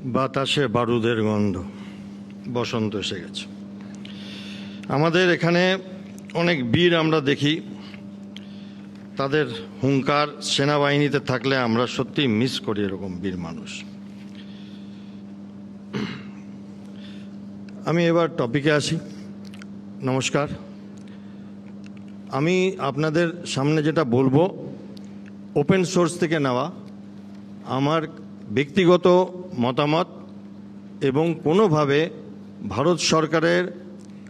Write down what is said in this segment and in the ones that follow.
বাতাসে বারুদের গন্ধ, বসন্ত এসে গেছে। আমাদের এখানে অনেক বীর আমরা দেখি, তাদের হুঙ্কার সেনাবাহিনীতে থাকলে আমরা সত্যি মিস করি এরকম বীর মানুষ। আমি এবার টপিকে আসি। নমস্কার। আমি আপনাদের সামনে যেটা বলবো ওপেন সোর্স থেকে নেওয়া আমার ব্যক্তিগত মতামত, এবং কোনোভাবে ভারত সরকারের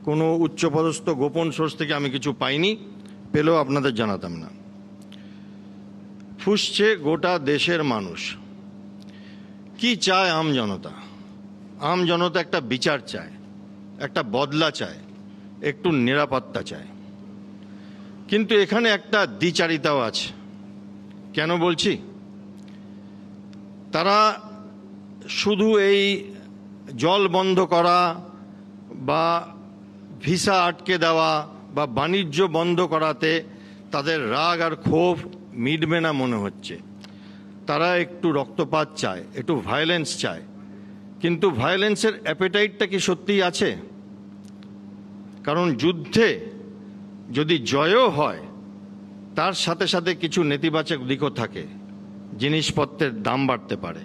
কোনো উচ্চপদস্থ গোপন সোর্স থেকে আমি কিছু পাইনি, পেলেও আপনাদের জানাতাম না। ফুঁসছে গোটা দেশের মানুষ। কি চায় আম জনতা? আম জনতা একটা বিচার চায়, একটা বদলা চায়, একটু নিরাপত্তা চায়। কিন্তু এখানে একটা দ্বিচারিতাও আছে। কেন বলছি? তারা শুধু এই জল বন্ধ করা বা ভিসা আটকে দেওয়া বা বাণিজ্য বন্ধ করাতে তাদের রাগ আর ক্ষোভ মিটবে না মনে হচ্ছে। তারা একটু রক্তপাত চায়, একটু ভায়োলেন্স চায়। কিন্তু ভায়োলেন্সের অ্যাপেটাইটটা কি সত্যিই আছে? কারণ যুদ্ধে যদি জয়ও হয় তার সাথে সাথে কিছু নেতিবাচক দিকও থাকে। জিনিসপত্রের দাম বাড়তে পারে,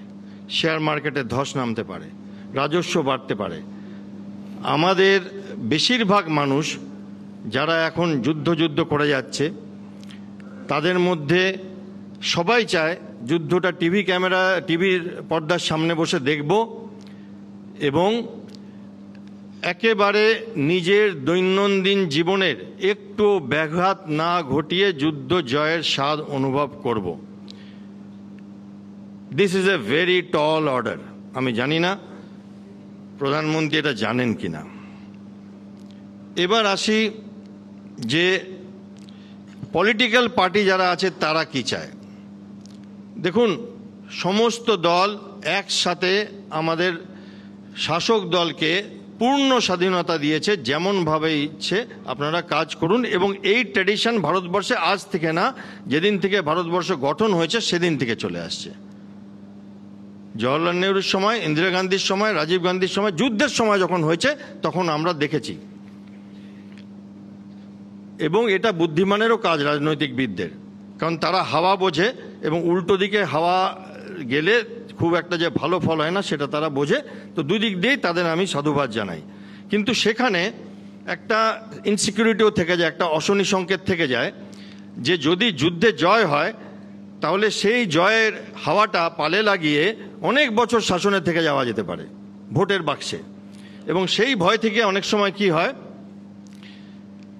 শেয়ার মার্কেটে ধস নামতে পারে, রাজস্ব বাড়তে পারে। আমাদের বেশিরভাগ মানুষ যারা এখন যুদ্ধ করে যাচ্ছে, তাদের মধ্যে সবাই চায় যুদ্ধটা টিভির পর্দার সামনে বসে দেখব এবং একেবারে নিজের দৈনন্দিন জীবনের একটু ব্যাঘাত না ঘটিয়ে যুদ্ধ জয়ের স্বাদ অনুভব করব। This is a very tall order. আমি জানি না প্রধানমন্ত্রী এটা জানেন কিনা। এবার আসি যে পলিটিক্যাল পার্টি যারা আছে তারা কি চায়। দেখুন, সমস্ত দল একসাথে আমাদের শাসক দলকে পূর্ণ স্বাধীনতা দিয়েছে, যেমনভাবে ইচ্ছে আপনারা কাজ করুন। এবং এই ট্র্যাডিশন ভারতবর্ষে আজ থেকে না, যেদিন থেকে ভারতবর্ষ গঠন হয়েছে সেদিন থেকে চলে আসছে। জওহরলাল নেহরুর সময়, ইন্দিরা গান্ধীর সময়, রাজীব গান্ধীর সময়, যুদ্ধের সময় যখন হয়েছে তখন আমরা দেখেছি। এবং এটা বুদ্ধিমানেরও কাজ, রাজনৈতিকবিদদের, কারণ তারা হাওয়া বোঝে এবং উল্টো দিকে হাওয়া গেলে খুব একটা যে ভালো ফল হয় না সেটা তারা বোঝে। তো দুই দিক দিয়েই তাদের আমি সাধুবাদ জানাই। কিন্তু সেখানে একটা ইনসিকিউরিটিও থেকে যায়, একটা অশনি সংকেত থেকে যায় যে যদি যুদ্ধে জয় হয় তাহলে সেই জয়ের হাওয়াটা পালে লাগিয়ে অনেক বছর শাসনে থেকে যাওয়া যেতে পারে ভোটের বাক্সে। এবং সেই ভয় থেকে অনেক সময় কি হয়,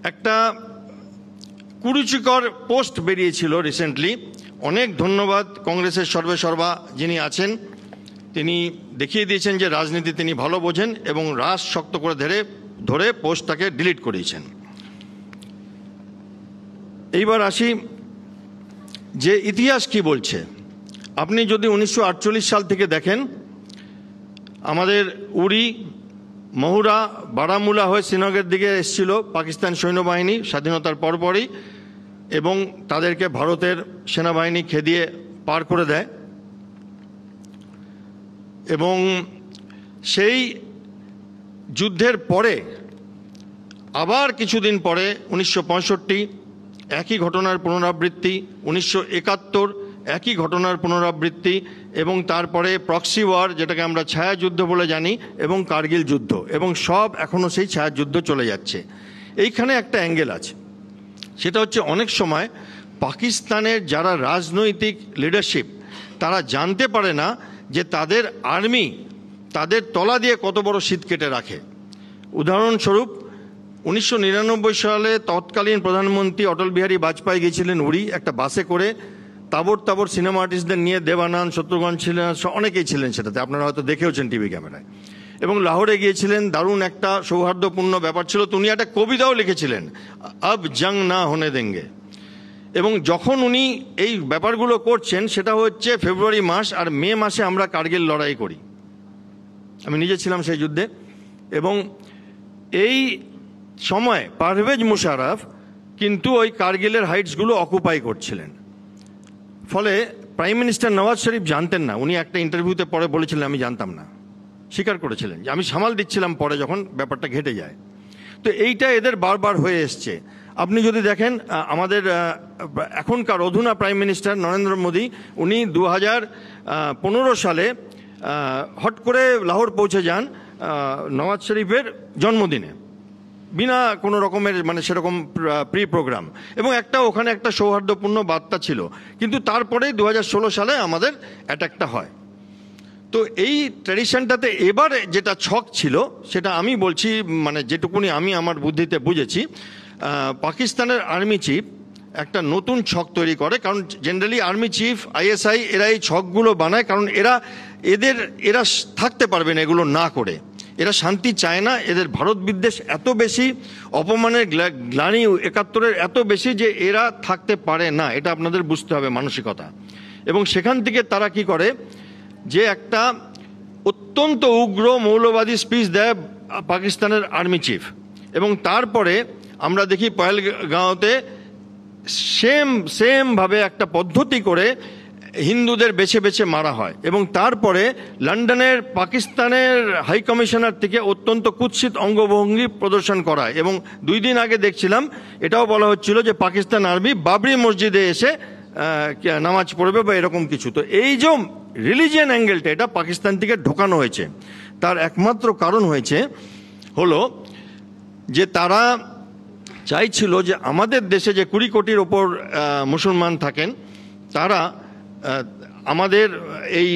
একটা কুরুচিকর পোস্ট বেরিয়েছিল রিসেন্টলি। অনেক ধন্যবাদ কংগ্রেসের সর্বেসর্বা যিনি আছেন, তিনি দেখিয়ে দিয়েছেন যে রাজনীতি তিনি ভালো বোঝেন এবং রাশ শক্ত করে ধরে পোস্টটাকে ডিলিট করিয়েছেন। এইবার আসি যে ইতিহাস কি বলছে। আপনি যদি 1948 সাল থেকে দেখেন, আমাদের উরি, মহুরা, বারামুলা হয়ে শ্রীনগরের দিকে এসেছিল পাকিস্তান সৈন্যবাহিনী স্বাধীনতার পরপরই, এবং তাদেরকে ভারতের সেনাবাহিনী খেদিয়ে পার করে দেয়। এবং সেই যুদ্ধের পরে আবার কিছুদিন পরে 1965 একই ঘটনার পুনরাবৃত্তি, 1971 একই ঘটনার পুনরাবৃত্তি, এবং তারপরে প্রক্সি ওয়ার, যেটাকে আমরা ছায়াযুদ্ধ বলে জানি, এবং কার্গিল যুদ্ধ, এবং সব এখনও সেই ছায়াযুদ্ধ চলে যাচ্ছে। এইখানে একটা অ্যাঙ্গেল আছে, সেটা হচ্ছে অনেক সময় পাকিস্তানের যারা রাজনৈতিক লিডারশিপ তারা জানতে পারে না যে তাদের আর্মি তাদের তলা দিয়ে কত বড় শীত কেটে রাখে। উদাহরণস্বরূপ 1999 সালে তৎকালীন প্রধানমন্ত্রী অটল বিহারী বাজপেয়ী গিয়েছিলেন উড়ি একটা বাসে করে, তাবর সিনেমা আর্টিস্টদের নিয়ে, দেবানন্দ, শত্রুঘ্ন ছিলেন, অনেকেই ছিলেন সেটাতে, আপনারা হয়তো দেখেওছেন টিভি ক্যামেরায়। এবং লাহোরে গিয়েছিলেন, দারুণ একটা সৌহার্দ্যপূর্ণ ব্যাপার ছিল। উনি একটা কবিতাও লিখেছিলেন, আব জং না হোনে দেঙ্গে। এবং যখন উনি এই ব্যাপারগুলো করছেন সেটা হচ্ছে ফেব্রুয়ারি মাস, আর মে মাসে আমরা কার্গিল লড়াই করি। আমি নিজে ছিলাম সেই যুদ্ধে। এবং এই সময় পারভেজ মুশারফ কিন্তু ওই কার্গিলের হাইটসগুলো অকুপাই করছিলেন। ফলে প্রাইম মিনিস্টার নওয়াজ শরীফ জানতেন না। উনি একটা ইন্টারভিউতে পরে বলেছিলেন আমি জানতাম না, স্বীকার করেছিলেন যে আমি সামাল দিচ্ছিলাম পরে যখন ব্যাপারটা ঘেটে যায়। তো এইটা এদের বারবার হয়ে এসছে। আপনি যদি দেখেন আমাদের এখনকার অধুনা প্রাইম মিনিস্টার নরেন্দ্র মোদী, উনি 2015 সালে হট করে লাহোর পৌঁছে যান নওয়াজ শরীফের জন্মদিনে, বিনা কোনো রকমের মানে সেরকম প্রি প্রোগ্রাম, এবং ওখানে একটা সৌহার্দ্যপূর্ণ বার্তা ছিল। কিন্তু তারপরেই 2016 সালে আমাদের অ্যাটাকটা হয়। তো এই ট্র্যাডিশনটাতে এবার যেটা ছক ছিল সেটা আমি বলছি, মানে যেটুকুনি আমি আমার বুদ্ধিতে বুঝেছি, পাকিস্তানের আর্মি চিফ একটা নতুন ছক তৈরি করে। কারণ জেনারেলি আর্মি চিফ, আইএসআই এরা এই ছকগুলো বানায়, কারণ এরা থাকতে পারবে না এগুলো না করে। এরা শান্তি চায় না, এদের ভারত বিদ্বেষ এত বেশি, অপমানের গ্লানি 71-এর এত বেশি যে এরা থাকতে পারে না। এটা আপনাদের বুঝতে হবে মানসিকতা। এবং সেখান থেকে তারা কি করে যে একটা অত্যন্ত উগ্র মৌলবাদী স্পিচ দেয় পাকিস্তানের আর্মি চিফ, এবং তারপরে আমরা দেখি পহেলগাঁওতে সেমভাবে একটা পদ্ধতি করে হিন্দুদের বেছে বেছে মারা হয়। এবং তারপরে লন্ডনের পাকিস্তানের হাই কমিশনার থেকে অত্যন্ত কুৎসিত অঙ্গভঙ্গি প্রদর্শন করায়। এবং 2 দিন আগে দেখছিলাম এটাও বলা হচ্ছিল যে পাকিস্তান আর্মি বাবরি মসজিদে এসে নামাজ পড়বে বা এরকম কিছু। তো এই যে রিলিজিয়ান অ্যাঙ্গেলটা এটা পাকিস্তান থেকে ঢোকানো হয়েছে, তার একমাত্র কারণ হলো যে তারা চাইছিল যে আমাদের দেশে যে 20 কোটির ওপর মুসলমান থাকেন, তারা আমাদের এই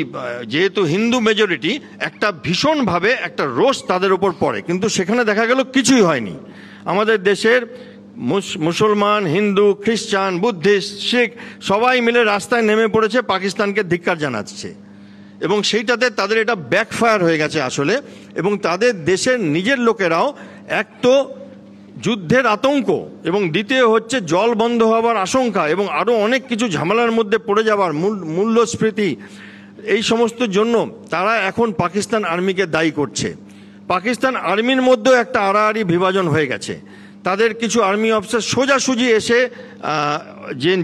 যেহেতু হিন্দু মেজরিটি, একটা ভীষণভাবে একটা রোষ তাদের উপর পড়ে। কিন্তু সেখানে দেখা গেল কিছুই হয়নি। আমাদের দেশের মুসলমান, হিন্দু, খ্রিস্টান, বুদ্ধিস্ট, শিখ সবাই মিলে রাস্তায় নেমে পড়েছে, পাকিস্তানকে ধিক্কার জানাচ্ছে। এবং সেইটাতে তাদের এটা ব্যাকফায়ার হয়ে গেছে আসলে। এবং তাদের দেশের নিজের লোকেরাও এক তো যুদ্ধের আতঙ্ক, এবং দ্বিতীয় হচ্ছে জল বন্ধ হওয়ার আশঙ্কা, এবং আরও অনেক কিছু ঝামেলার মধ্যে পড়ে যাওয়ার মূল্যস্ফীতি, এই সমস্ত জন্য তারা এখন পাকিস্তান আর্মিকে দায়ী করছে। পাকিস্তান আর্মির মধ্যেও একটা আড়াআড়ি বিভাজন হয়ে গেছে। তাদের কিছু আর্মি অফিসার সোজাসুজি এসে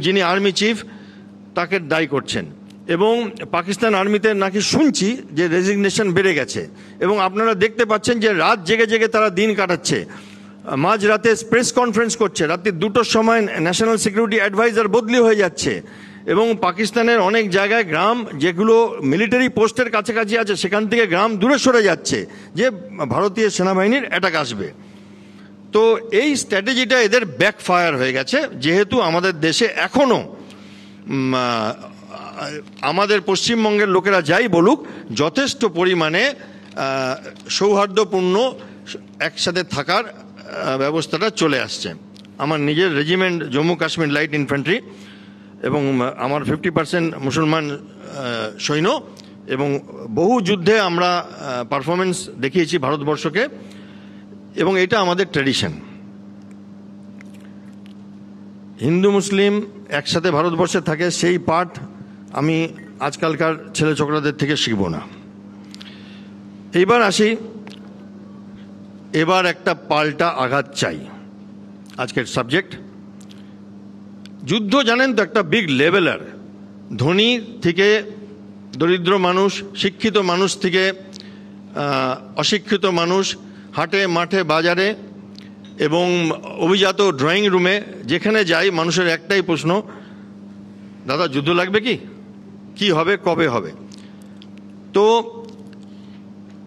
যিনি আর্মি চিফ তাকে দায়ী করছেন। এবং পাকিস্তান আর্মিতে নাকি শুনছি যে রেজিগনেশন বেড়ে গেছে। এবং আপনারা দেখতে পাচ্ছেন যে রাত জেগে জেগে তারা দিন কাটাচ্ছে, মাঝরাতে প্রেস কনফারেন্স করছে, রাত্রি 2টোর সময় ন্যাশনাল সিকিউরিটি অ্যাডভাইজার বদলি হয়ে যাচ্ছে। এবং পাকিস্তানের অনেক জায়গায় গ্রাম যেগুলো মিলিটারি পোস্টের কাছাকাছি আছে সেখান থেকে গ্রাম দূরে সরে যাচ্ছে যে ভারতীয় সেনাবাহিনীর অ্যাটাক আসবে। তো এই স্ট্র্যাটেজিটা এদের ব্যাকফায়ার হয়ে গেছে, যেহেতু আমাদের দেশে এখনও আমাদের পশ্চিমবঙ্গের লোকেরা যাই বলুক, যথেষ্ট পরিমাণে সৌহার্দ্যপূর্ণ একসাথে থাকার ব্যবস্থাটা চলে আসছে। আমার নিজের regiment Jammu Kashmir light infantry, এবং আমার 50% মুসলমান সৈন্য, এবং বহু যুদ্ধে আমরা পারফরমেন্স দেখিয়েছি ভারতবর্ষকে, এবং এটা আমাদের ট্র্যাডিশন। হিন্দু মুসলিম একসাথে ভারতবর্ষে থাকে, সেই পাঠ আমি আজকালকার ছেলে ছোকরাদের থেকে শিখব না। এইবার আসি, এবার একটা পাল্টা আঘাত চাই। আজকের সাবজেক্ট যুদ্ধ, জানেন তো একটা বিগ লেভেলার। ধনী থেকে দরিদ্র মানুষ, শিক্ষিত মানুষ থেকে অশিক্ষিত মানুষ, হাটে মাঠে বাজারে এবং অভিজাত ড্রয়িং রুমে যেখানে যাই, মানুষের একটাই প্রশ্ন, দাদা যুদ্ধ লাগবে কি হবে, কবে হবে? তো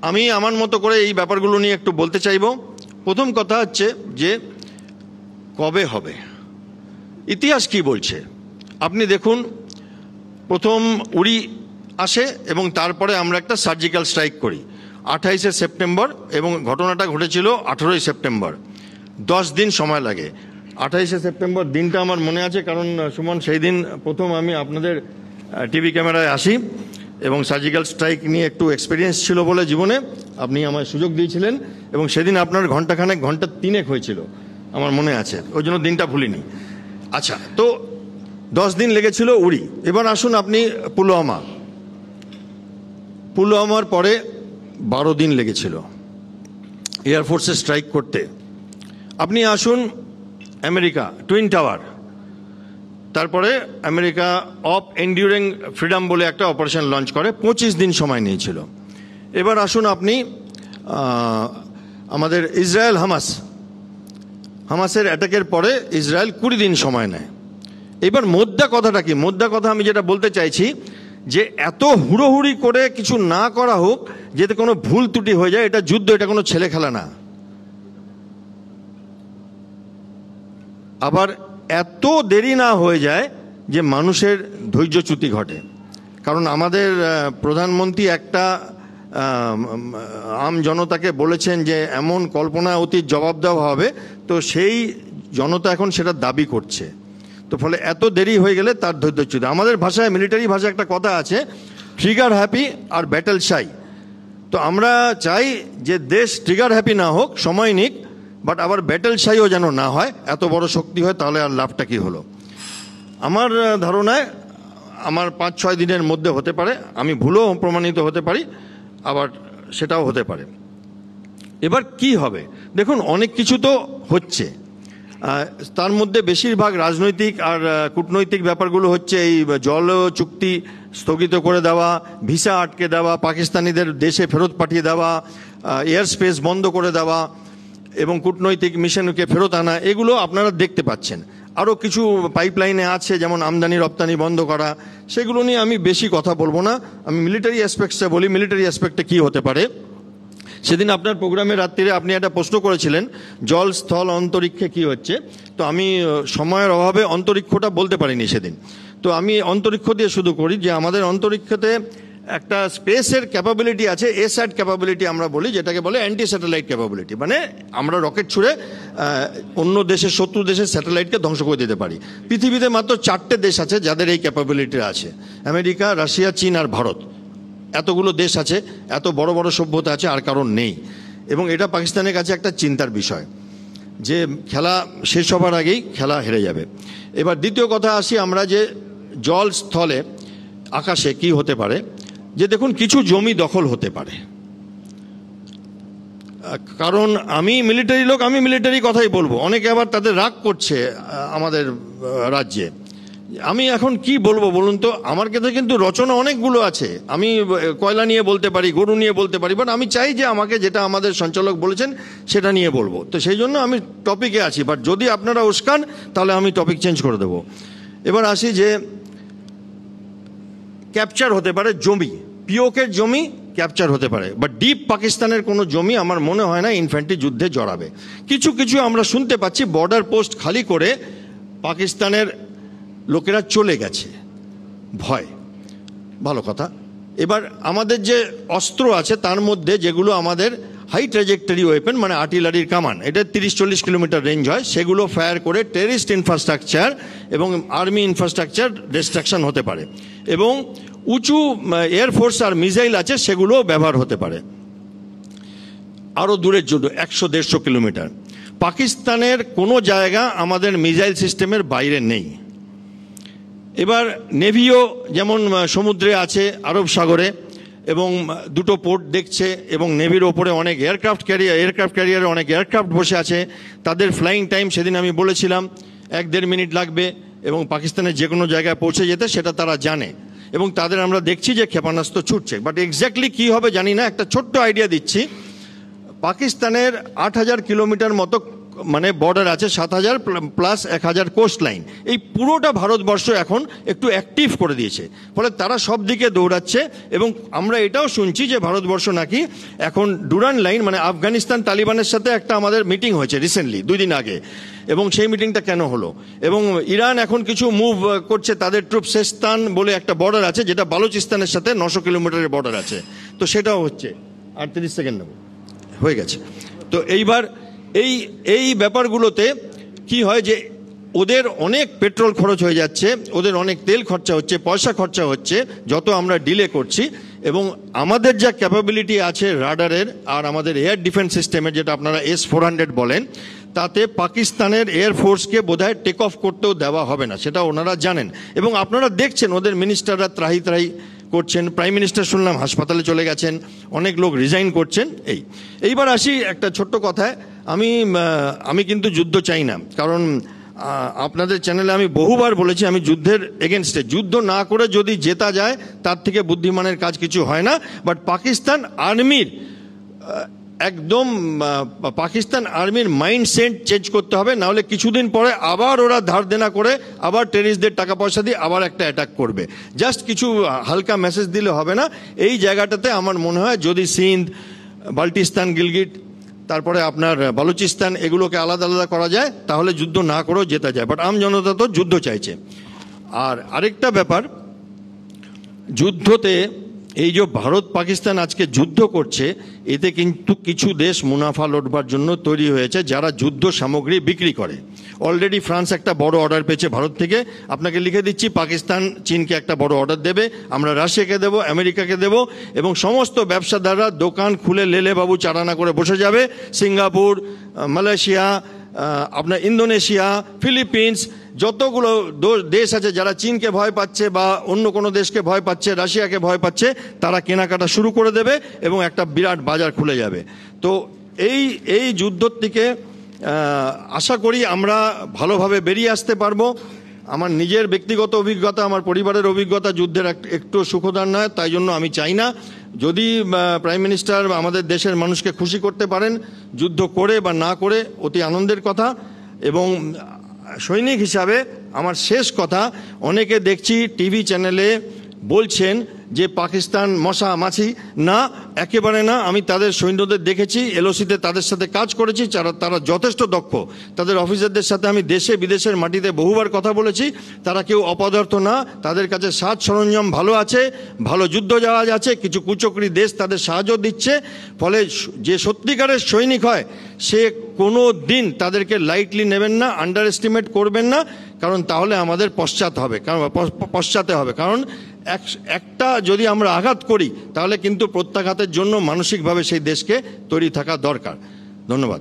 আমি আমার মতো করে এই ব্যাপারগুলো নিয়ে একটু বলতে চাইব। প্রথম কথা হচ্ছে যে কবে হবে, ইতিহাস কি বলছে। আপনি দেখুন, প্রথম উড়ি আসে এবং তারপরে আমরা একটা সার্জিক্যাল স্ট্রাইক করি 28শে সেপ্টেম্বর, এবং ঘটনাটা ঘটেছিল 18ই সেপ্টেম্বর। 10 দিন সময় লাগে। 28শে সেপ্টেম্বর দিনটা আমার মনে আছে, কারণ সুমন সেই দিন প্রথম আমি আপনাদের টিভি ক্যামেরায় আসি, এবং সার্জিক্যাল স্ট্রাইক নিয়ে একটু এক্সপিরিয়েন্স ছিল বলে জীবনে আপনি আমায় সুযোগ দিয়েছিলেন, এবং সেদিন আপনার ঘন্টা 3 হয়েছিল আমার মনে আছে, ওই জন্য দিনটা ভুলিনি। আচ্ছা, তো 10 দিন লেগেছিল উড়ি। এবার আসুন আপনি পুলওয়ামার পরে 12 দিন লেগেছিল এয়ারফোর্সে স্ট্রাইক করতে। আপনি আসুন আমেরিকা, টুইন টাওয়ার, তারপরে আমেরিকা অফ এন্ডিউরিং ফ্রিডম বলে একটা অপারেশন লঞ্চ করে, 25 দিন সময় নিয়েছিল। এবার আসুন আপনি আমাদের ইসরায়েল হামাসের অ্যাটাকের পরে ইসরায়েল 20 দিন সময় নেয়। এবার মোদ্দা কথাটা কি? মোদ্দা কথা আমি যেটা বলতে চাইছি যে এত হুড়োহুড়ি করে কিছু না করা হোক যাতে কোনো ভুল ত্রুটি হয়ে যায়, এটা যুদ্ধ, এটা কোনো ছেলে খেলা না। আবার এত দেরি না হয়ে যায় যে মানুষের ধৈর্যচ্যুতি ঘটে। কারণ আমাদের প্রধানমন্ত্রী একটা আম জনতাকে বলেছেন যে এমন কল্পনা অতীত জবাব দেওয়া হবে, তো সেই জনতা এখন সেটা দাবি করছে। তো ফলে এত দেরি হয়ে গেলে তার ধৈর্যচ্যুতি। আমাদের ভাষায়, মিলিটারি ভাষায় একটা কথা আছে, ট্রিগার হ্যাপি আর ব্যাটেল শাই। তো আমরা চাই যে দেশ ট্রিগার হ্যাপি না হোক, সময় নিক, বাট আবার ব্যাটেল শাইও যেন না হয়। এত বড় শক্তি হয় তাহলে আর লাভটা কি হলো? আমার ধারণায় আমার 5-6 দিনের মধ্যে হতে পারে, আমি ভুলও প্রমাণিত হতে পারি, আবার সেটাও হতে পারে। এবার কি হবে দেখুন, অনেক কিছু তো হচ্ছে, তার মধ্যে বেশিরভাগ রাজনৈতিক আর কূটনৈতিক ব্যাপারগুলো হচ্ছে এই জল চুক্তি স্থগিত করে দেওয়া, ভিসা আটকে দেওয়া, পাকিস্তানিদের দেশে ফেরত পাঠিয়ে দেওয়া, এয়ার স্পেস বন্ধ করে দেওয়া এবং কূটনৈতিক মিশনকে ফেরত আনা, এগুলো আপনারা দেখতে পাচ্ছেন। আরও কিছু পাইপলাইনে আছে, যেমন আমদানি রপ্তানি বন্ধ করা, সেগুলো নিয়ে আমি বেশি কথা বলবো না। আমি মিলিটারি অ্যাসপেক্টসে বলি। মিলিটারি অ্যাসপেক্টে কী হতে পারে, সেদিন আপনার প্রোগ্রামে রাত্রিরে আপনি একটা প্রশ্ন করেছিলেন জল স্থল অন্তরিক্ষে কি হচ্ছে। তো আমি সময়ের অভাবে অন্তরিক্ষটা বলতে পারিনি সেদিন। তো আমি অন্তরিক্ষ দিয়ে শুরু করি যে আমাদের অন্তরিক্ষতে একটা স্পেসের ক্যাপাবিলিটি আছে, এস্যাট ক্যাপাবিলিটি আমরা বলি, যেটাকে বলে অ্যান্টি স্যাটেলাইট ক্যাপাবিলিটি। মানে আমরা রকেট ছুড়ে অন্য দেশের, শত্রু দেশের স্যাটেলাইটকে ধ্বংস করে দিতে পারি। পৃথিবীতে মাত্র 4টে দেশ আছে যাদের এই ক্যাপাবিলিটি আছে, আমেরিকা, রাশিয়া, চীন আর ভারত। এতগুলো দেশ আছে, এত বড় বড় সভ্যতা আছে, আর কারণ নেই। এবং এটা পাকিস্তানের কাছে একটা চিন্তার বিষয় যে খেলা শেষ হবার আগেই খেলা হেরে যাবে। এবার দ্বিতীয় কথা আসি আমরা, যে জল স্থলে আকাশে কি হতে পারে, যে দেখুন কিছু জমি দখল হতে পারে। কারণ আমি মিলিটারি লোক, আমি মিলিটারি কথাই বলবো। অনেকে আবার তাদের রাগ করছে আমাদের রাজ্যে। আমি এখন কি বলবো বলুন তো? আমার কাছে কিন্তু রচনা অনেকগুলো আছে, আমি কয়লা নিয়ে বলতে পারি, গরু নিয়ে বলতে পারি, বাট আমি চাই যে আমাকে যেটা আমাদের সঞ্চালক বলেছেন সেটা নিয়ে বলবো। তো সেই জন্য আমি টপিকে আছি, বাট যদি আপনারা উস্কান তাহলে আমি টপিক চেঞ্জ করে দেবো। এবার আসি যে ক্যাপচার হতে পারে জমি, পিওকের জমি ক্যাপচার হতে পারে, বাট ডিপ পাকিস্তানের কোনো জমি আমার মনে হয় না ইনফ্যান্ট্রি যুদ্ধে জড়াবে। কিছু কিছু আমরা শুনতে পাচ্ছি বর্ডার পোস্ট খালি করে পাকিস্তানের লোকেরা চলে গেছে, ভয়, ভালো কথা। এবার আমাদের যে অস্ত্র আছে তার মধ্যে যেগুলো আমাদের হাই ট্র্যাজেক্টরি ওয়েপেন, মানে আর্টিলারির কামান, এটা 30-40 কিলোমিটার রেঞ্জ হয়, সেগুলো ফায়ার করে টেররিস্ট ইনফ্রাস্ট্রাকচার এবং আর্মি ইনফ্রাস্ট্রাকচার ডিস্ট্রাকশন হতে পারে। এবং উঁচু এয়ারফোর্স আর মিসাইল আছে, সেগুলোও ব্যবহার হতে পারে। আরও দূরের জন্য 100-150 কিলোমিটার পাকিস্তানের কোনো জায়গা আমাদের মিসাইল সিস্টেমের বাইরে নেই। এবার নেভিও যেমন সমুদ্রে আছে, আরব সাগরে, এবং 2টো পোর্ট দেখছে, এবং নেভির ওপরে অনেক এয়ারক্রাফট ক্যারিয়ারে অনেক এয়ারক্রাফট বসে আছে। তাদের ফ্লাইং টাইম সেদিন আমি বলেছিলাম 1-1.5 মিনিট লাগবে, এবং পাকিস্তানের যে কোনো জায়গায় পৌঁছে যেতে সেটা তারা জানে, এবং তাদের আমরা দেখছি যে ক্ষেপণাস্ত্র ছুটছে। বাট এক্স্যাক্টলি কী হবে জানি না। একটা ছোট্ট আইডিয়া দিচ্ছি, পাকিস্তানের 8,000 কিলোমিটার মতো মানে বর্ডার আছে, 7,000 প্লাস 1,000 কোস্ট লাইন। এই পুরোটা ভারতবর্ষ এখন একটু অ্যাক্টিভ করে দিয়েছে, ফলে তারা সব দিকে দৌড়াচ্ছে। এবং আমরা এটাও শুনছি যে ভারতবর্ষ নাকি এখন ডুরান্ড লাইন, মানে আফগানিস্তান তালিবানের সাথে একটা আমাদের মিটিং হয়েছে রিসেন্টলি 2 দিন আগে, এবং সেই মিটিংটা কেন হলো। এবং ইরান এখন কিছু মুভ করছে, তাদের ট্রুপ সেস্তান বলে একটা বর্ডার আছে, যেটা বালুচিস্তানের সাথে 900 কিলোমিটারের বর্ডার আছে, তো সেটাও হচ্ছে। 38 সেকেন্ড নেব, হয়ে গেছে। তো এইবার এই ব্যাপারগুলোতে কি হয় যে ওদের অনেক পেট্রোল খরচ হয়ে যাচ্ছে, ওদের অনেক তেল খরচা হচ্ছে, পয়সা খরচা হচ্ছে যত আমরা ডিলে করছি। এবং আমাদের যা ক্যাপাবিলিটি আছে রাডারের আর আমাদের এয়ার ডিফেন্স সিস্টেমের, যেটা আপনারা S-400 বলেন, তাতে পাকিস্তানের এয়ারফোর্সকে বোধহয় টেক অফ করতেও দেওয়া হবে না, সেটা ওনারা জানেন। এবং আপনারা দেখছেন ওদের মিনিস্টাররা ত্রাহি করছেন, প্রাইম মিনিস্টার শুনলাম হাসপাতালে চলে গেছেন, অনেক লোক রিজাইন করছেন। এইবার আসি একটা ছোট্ট কথায়, আমি কিন্তু যুদ্ধ চাই না, কারণ আপনাদের চ্যানেলে আমি বহুবার বলেছি আমি যুদ্ধের এগেনস্টে, যুদ্ধ না করে যদি জেতা যায় তার থেকে বুদ্ধিমানের কাজ কিছু হয় না। বাট পাকিস্তান আর্মির একদম পাকিস্তান আর্মির মাইন্ডসেট চেঞ্জ করতে হবে, নাহলে কিছুদিন পরে আবার ওরা ধার দেনা করে আবার টেরিস্টদের টাকা পয়সা দিয়ে আবার একটা অ্যাটাক করবে। জাস্ট কিছু হালকা মেসেজ দিলে হবে না। এই জায়গাটাতে আমার মনে হয় যদি সিন্ধ, বাল্টিস্তান, গিলগিট, তারপরে আপনার বালুচিস্তান এগুলোকে আলাদা আলাদা করা যায় তাহলে যুদ্ধ না করেও জেতা যায়। বাট আম জনতা তো যুদ্ধ চাইছে। আর আরেকটা ব্যাপার, যুদ্ধতে এই যে ভারত পাকিস্তান আজকে যুদ্ধ করছে, এতে কিন্তু কিছু দেশ মুনাফা লোটবার জন্য তৈরি হয়েছে যারা যুদ্ধ সামগ্রী বিক্রি করে। অলরেডি ফ্রান্স একটা বড় অর্ডার পেয়েছে ভারত থেকে। আপনাকে লিখে দিচ্ছি, পাকিস্তান চীনকে একটা বড় অর্ডার দেবে, আমরা রাশিয়াকে দেব, আমেরিকাকে দেব, এবং সমস্ত ব্যবসাদাররা দোকান খুলে লেলে বাবু চারানা করে বসে যাবে। সিঙ্গাপুর, মালয়েশিয়া, আপনার ইন্দোনেশিয়া, ফিলিপিন্স, যতগুলো দেশ আছে যারা চীনকে ভয় পাচ্ছে বা অন্য কোনো দেশকে ভয় পাচ্ছে, রাশিয়াকে ভয় পাচ্ছে, তারা কেনাকাটা শুরু করে দেবে এবং একটা বিরাট বাজার খুলে যাবে। তো এই যুদ্ধ থেকে আশা করি আমরা ভালোভাবে বেরিয়ে আসতে পারবো। আমার নিজের ব্যক্তিগত অভিজ্ঞতা, আমার পরিবারের অভিজ্ঞতা যুদ্ধের একটু সুখদার নয়, তাই জন্য আমি চাই না। যদি প্রাইম মিনিস্টার আমাদের দেশের মানুষকে খুশি করতে পারেন যুদ্ধ করে বা না করে, অতি আনন্দের কথা। এবং সৈনিক হিসাবে আমার শেষ কথা, অনেকে দেখছি টিভি চ্যানেলে বলছেন যে পাকিস্তান মশা মাছি, না, একেবারে না। আমি তাদের সৈন্যদের দেখেছি, এলওসিতে তাদের সাথে কাজ করেছি, তারা যথেষ্ট দক্ষ। তাদের অফিসারদের সাথে আমি দেশে বিদেশের মাটিতে বহুবার কথা বলেছি, তারা কেউ অপদার্থ না। তাদের কাছে সাজ সরঞ্জাম ভালো আছে, ভালো যুদ্ধ জাহাজ আছে, কিছু কুচক্রী দেশ তাদের সাহায্য দিচ্ছে। ফলে যে সত্যিকারের সৈনিক হয় সে কোনো দিন তাদেরকে লাইটলি নেবেন না, আন্ডার এস্টিমেট করবেন না, কারণ তাহলে আমাদের পশ্চাতে হবে। কারণ একটা যদি আমরা আঘাত করি তাহলে কিন্তু প্রত্যাঘাতের জন্য মানসিকভাবে সেই দেশকে তৈরি থাকা দরকার। ধন্যবাদ।